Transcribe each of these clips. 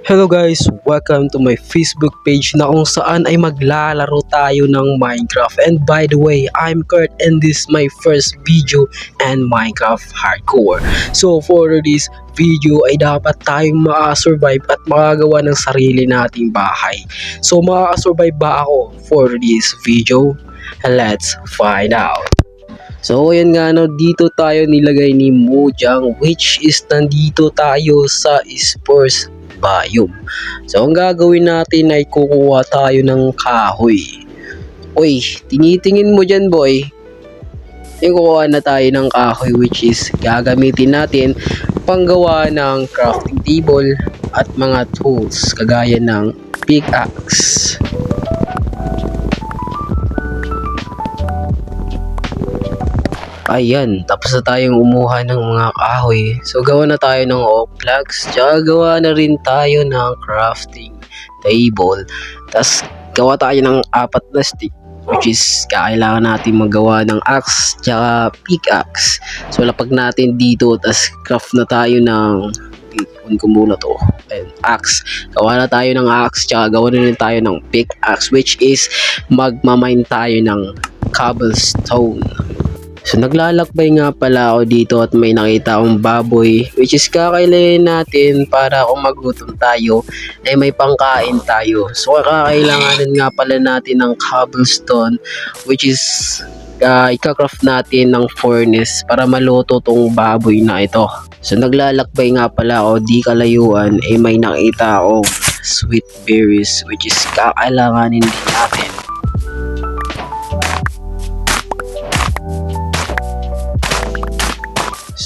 Hello guys! Welcome to my Facebook page na kung saan ay maglalaro tayo ng Minecraft. And by the way, I'm Kurt and this is my first video and Minecraft Hardcore. So for this video ay dapat tayong makasurvive at makagawa ng sarili nating bahay. So makakasurvive ba ako for this video? Let's find out! So ayan nga no, dito tayo nilagay ni Mojang, which is nandito tayo sa Spurs biome. So ang gagawin natin ay kukuha tayo ng kahoy. Uy, tinitingin mo dyan boy. Kukuha na tayo ng kahoy, which is gagamitin natin panggawa ng crafting table at mga tools kagaya ng pickaxe. Ayan, tapos na tayong umuha ng mga kahoy. So gawa na tayo ng oak logs, tsaka gawa na rin tayo ng crafting table. Tapos gawa tayo ng 4 na stick, which is kailangan natin magawa ng axe tsaka pickaxe. So lapag natin dito, tapos craft na tayo ng muna to. Ayan, axe. Gawa na tayo ng axe, tsaka gawa na rin tayo ng pickaxe, which is magmamine tayo ng cobblestone. So naglalakbay nga pala ako dito at may nakita akong baboy, which is kakailangan natin para kung magutom tayo ay may pangkain tayo. So kakailanganin nga pala natin ng cobblestone, which is ika-craft natin ng furnace para maluto tong baboy na ito. So naglalakbay nga pala ako, di kalayuan ay may nakita akong sweet berries, which is kakailanganin din natin.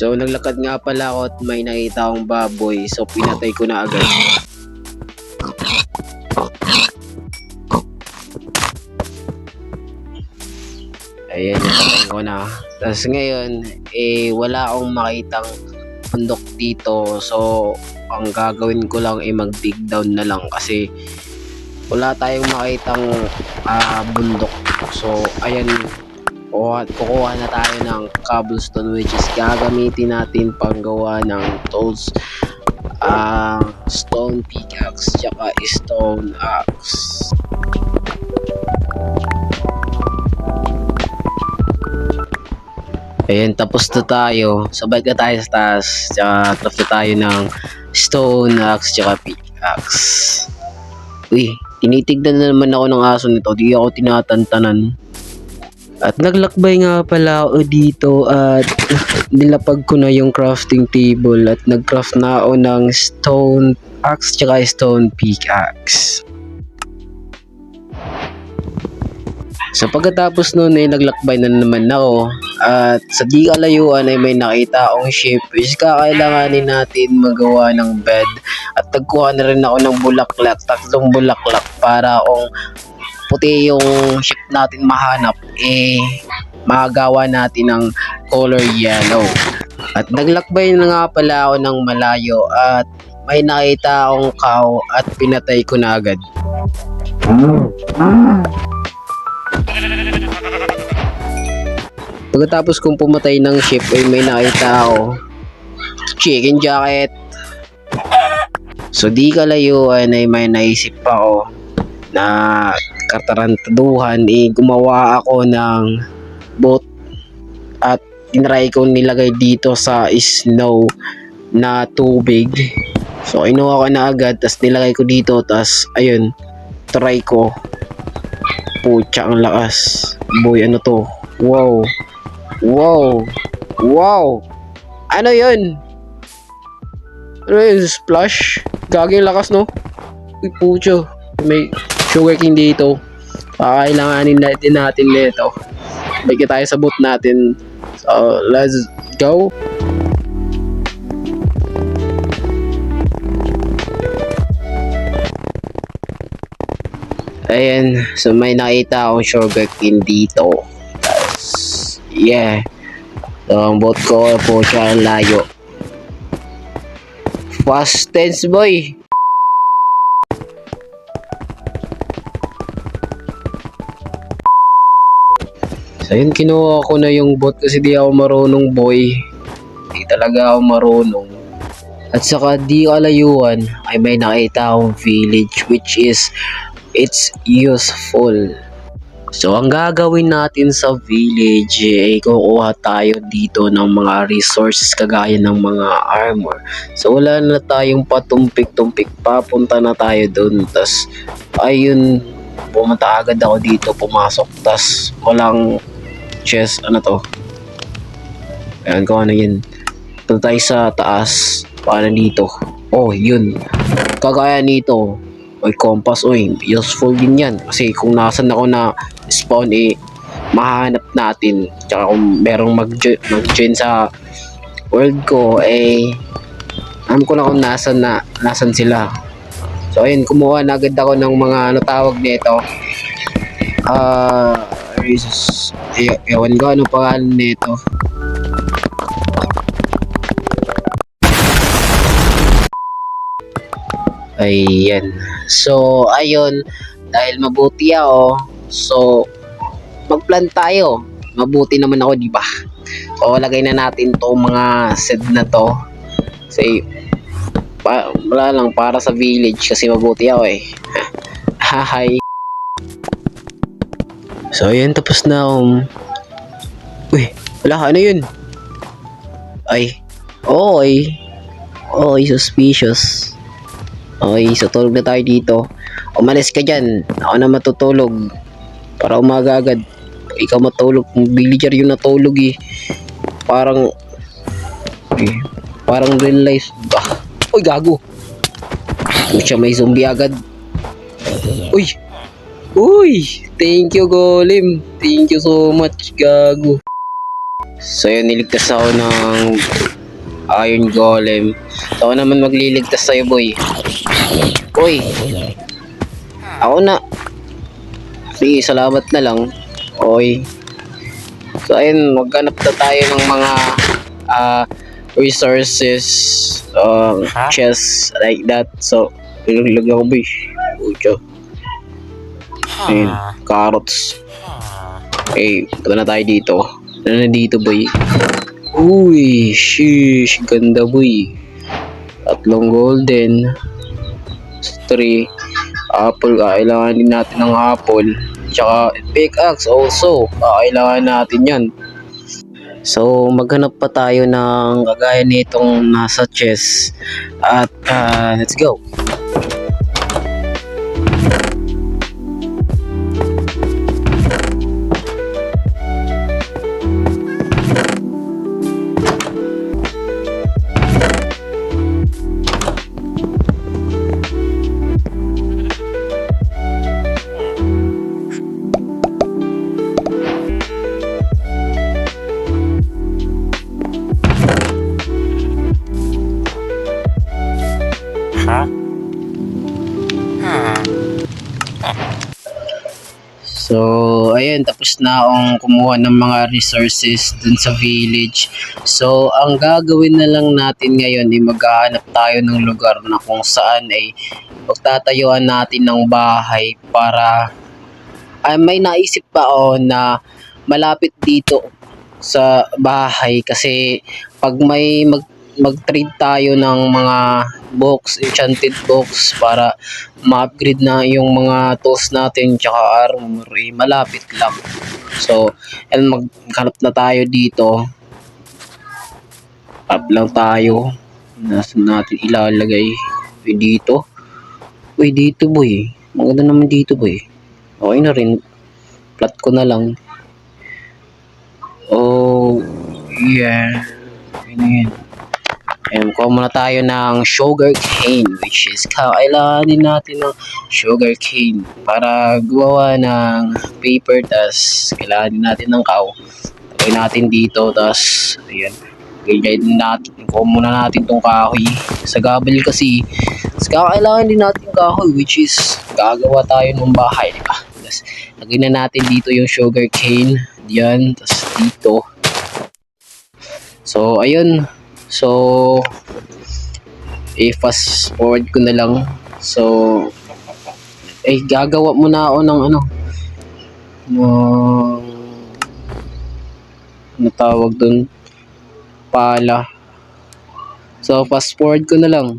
So naglakad nga pala ako at may nakita akong baboy, so pinatay ko na agad. Ayan, napatay ko na. Tapos ngayon, wala akong makitang bundok dito, so ang gagawin ko lang ay mag-dig down na lang kasi wala tayong makitang bundok. So ayan, kukuha na tayo ng cobblestone, which is gagamitin natin panggawa ng tools, stone pickaxe tsaka stone axe. Ayan, tapos na tayo. Sabay ka tayo sa taas, tsaka craft na tayo ng stone axe tsaka pickaxe. Uy, tinitignan na naman ako ng aso nito, di ako tinatantanan. At naglakbay nga pala ako dito at nilapag ko na yung crafting table at nagcraft na ako ng stone axe tsaka stone pickaxe. So pagkatapos nun ay naglakbay na naman ako at sa di kalayuan ay may nakita akong ship, which kakailanganin natin magawa ng bed. At nagkuha na rin ako ng bulaklak, 3 bulaklak para kung puti yung ship natin mahanap, magagawa natin ng color yellow. At naglakbay na nga pala ako ng malayo at may nakita akong cow at pinatay ko na agad. Pagkatapos kong pumatay ng ship ay may nakita ako chicken jacket. So di kalayuan ay may naisip ako na katarantaduhan, gumawa ako ng boat at tinry ko nilagay dito sa snow na tubig. So inuha ko na agad, tas nilagay ko dito, tas ayun, try ko. Pucha, ang lakas boy, ano to? Wow, wow, wow, ano yun? Ano yun? Splash? Gaging lakas no? Uy pucha, may sugarcane dito. Kailanganin natin nito. Bigyan tayo sa boot natin. So let's go. Ayan, so may nakita akong sugarcane dito. Yeah. So ang boat ko po siya layo. Fast tense boy. So yun, kinuha ko na yung boat kasi di ako marunong boy. Di talaga ako marunong. At saka di kalayuan ay may nakita akong village which is it's useful. So ang gagawin natin sa village ay kukuha tayo dito ng mga resources kagaya ng mga armor. So wala na tayong patumpik-tumpik, papunta na tayo doon. Tas ayun, pumunta agad ako dito, pumasok, tas walang chest, ano to. Ayan kung ano yun. Punta tayo sa taas, paano dito. Oh yun, kagaya nito. Oy, compass, oy, useful din yan. Kasi kung nasan ako na spawn, mahanap natin. Tsaka kung merong mag-join sa world ko, alam ko na kung nasan sila. So, ayun, kumuha na agad ako ng mga, ano tawag nito. Ewan ko, ano pangalan nito. Ayan. So, ayun. Dahil mabuti ako. So, mag-plan tayo. Mabuti naman ako, di ba? So, lagay na natin tong mga seed na to. Kasi, wala lang, para sa village. Kasi mabuti ako eh. Hahay. So, ayan. Tapos na akong... Uy, wala. Ano yun? Ay. Okay. Okay, suspicious. Okay, so tulog na tayo dito. Umalis ka dyan. Ako na matutulog. Para umaga agad. Ikaw matulog. Villager yung natulog eh. Parang real life. Uy, gago. Uy, siya may zombie agad. Uy. Uy. Thank you, Golem. Thank you so much, gago. So yun, niligtas ako ng Iron Golem. So ako naman magliligtas sa'yo, boy. Uy, ako na. Sige, salamat na lang. Oy. So ayun, maghanap na tayo ng mga resources, chests like that. So ilagay ako, boy. Ucho. Ayun, carrots. Okay, punta na tayo dito. Ano na dito, boy? Uy, sheesh, ganda, boy. 3 golden. 3 apple, kailangan din natin ng apple. Tsaka pickaxe also, kailangan natin yan. So maghanap pa tayo ng kagaya nitong nasa chest. At let's go. So, ayun, tapos na akong kumuha ng mga resources dun sa village. So, ang gagawin na lang natin ngayon ay maghahanap tayo ng lugar na kung saan ay magtatayuan natin ng bahay para may naisip pa ako na malapit dito sa bahay kasi pag may mag-trade tayo ng mga box, enchanted box para ma-upgrade na yung mga tools natin tsaka armor, malapit lang. So, and maghanap na tayo dito. Up lang tayo. Nasaan natin ilalagay? Uy, dito. Uy, dito, boy. Maganda naman dito, boy. Okay na rin. Plat ko na lang. Oh, yeah. Ayan. Ayan, kuha muna tayo ng sugar cane, which is kailanganin natin ng sugar cane para gawa ng paper. Tas kailanganin natin ng cow. Lagay natin dito. Tas ayan, ganyan natin. Kuha muna natin tong kahoy. Sa gabel kasi kailangan din natin kahoy, which is gagawa tayo ng bahay, diba? Tas lagay na natin dito yung sugar cane. Yan, tas dito. So ayun. So, fast forward ko na lang. So, gagawa muna ako ng ano tawag dun? Pala. So, fast forward ko na lang.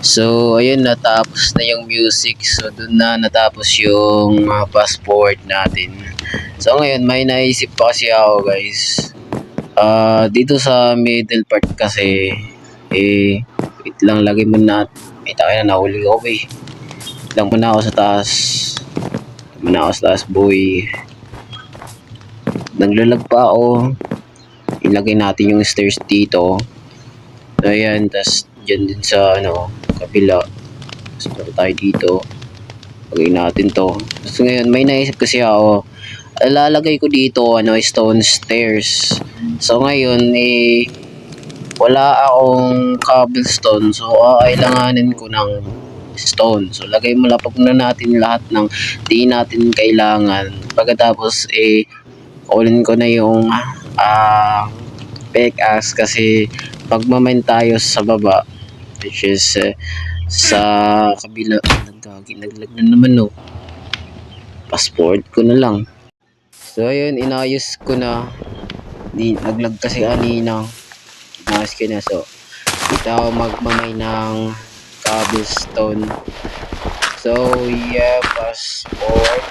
So, ayun, natapos na yung music. So, dun na natapos yung fast forward natin. So, ngayon, may naisip pa kasi ako, guys. Dito sa middle part kasi, wait lang, lagay mo na. May tayo na, nahuli ko, eh. Lang muna ako sa taas. Muna ako sa taas, boy. Naglalag pa ako. Ilagay natin yung stairs dito. So, ayan, tas dyan din sa, kabila. Tapos punta tayo dito. Lagay natin to. So ngayon, may naisip kasi ako. Lalagay ko dito, stone stairs. So ngayon, wala akong cobblestone. So, kailanganin ko ng stone. So, lagay mo lapag na natin lahat ng di natin kailangan. Pagkatapos, kunin ko na yung pickaxe kasi pagmamain tayo sa baba, which is sa kabila. Naglag na naman, no. Passport ko na lang. So ayun, inayos ko na. Naglag kasi kanina. Inayos ko na. So dito ako magmamay ng cobblestone. So yeah, passport.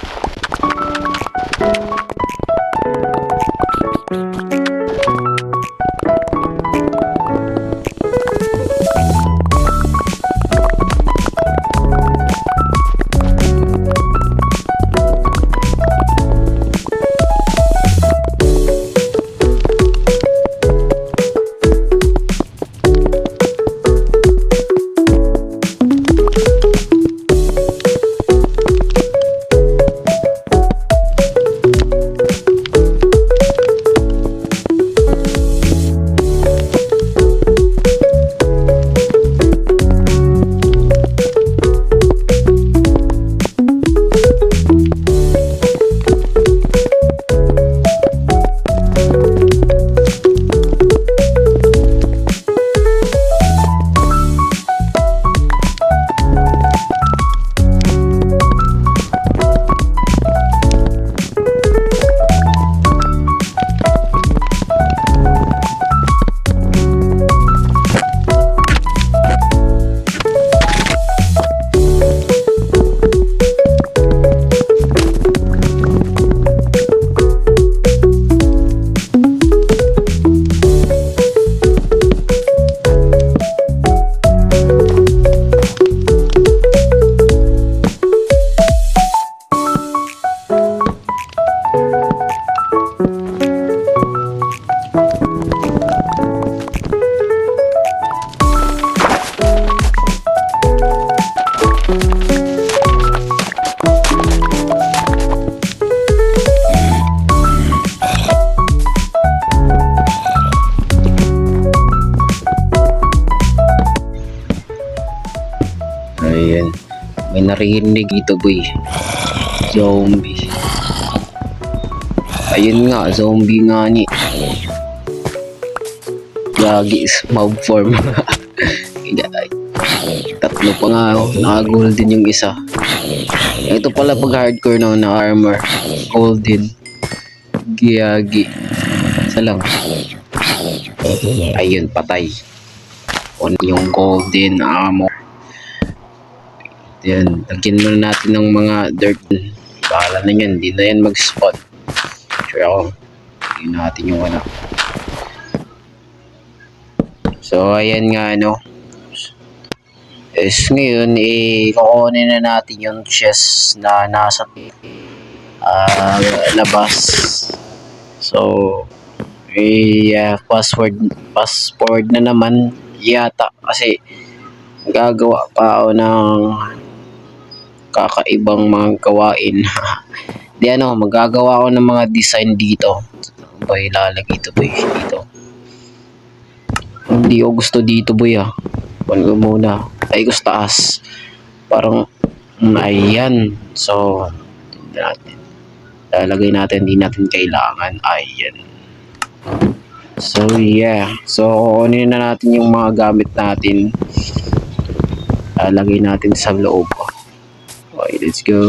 May narinig dito boy. Zombie. Ayun nga, zombie nga ni. Gagi is mob form. Tatlo pa nga oh. Naka-golden yung isa. Ito pala pag hardcore no, na armor. Golden. Giyagi. Isa lang. Ayun, patay. On yung golden armor. Yan. Lagyan muna natin ng mga dirt. Bahala na yan. Hindi na yan mag-spawn. Sure ako. Hindi natin yung ano. So, ayan nga ano. Ngayon, kukunin na natin yung chest na nasa labas. So, password na naman yata kasi gagawa pa ako ng kakaibang mga gawain. Di ano, magagawa ako ng mga design dito. Boy, lalagay ito boy dito. Hindi ko gusto dito boy ah. Pag muna ay gusto taas. Parang ayan. So, natin. Lalagay natin, hindi natin kailangan. Ayan. So, yeah. So, kukunin na natin yung mga gamit natin. Lalagay natin sa loob. Okay, let's go.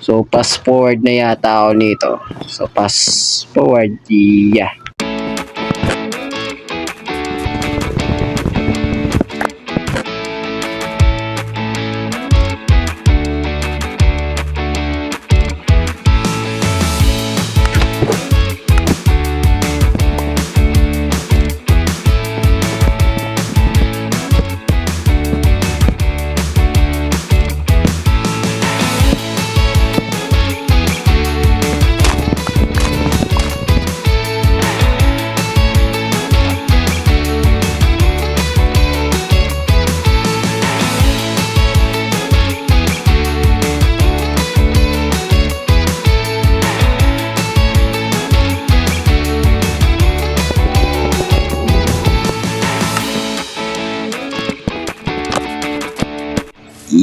So, fast forward na yata ako nito. So, fast forward. Yeah.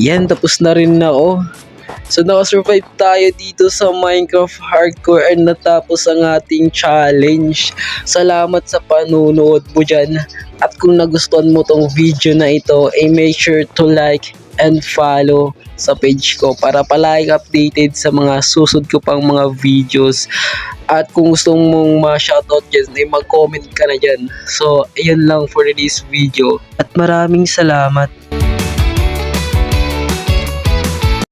Yan, tapos na rin ako. So, nakasurvive tayo dito sa Minecraft Hardcore and natapos ang ating challenge. Salamat sa panunood mo dyan. At kung nagustuhan mo tong video na ito, make sure to like and follow sa page ko para palagi updated sa mga susunod ko pang mga videos. At kung gusto mong ma-shoutout dyan, mag-comment ka na dyan. So, ayun lang for this video. At maraming salamat.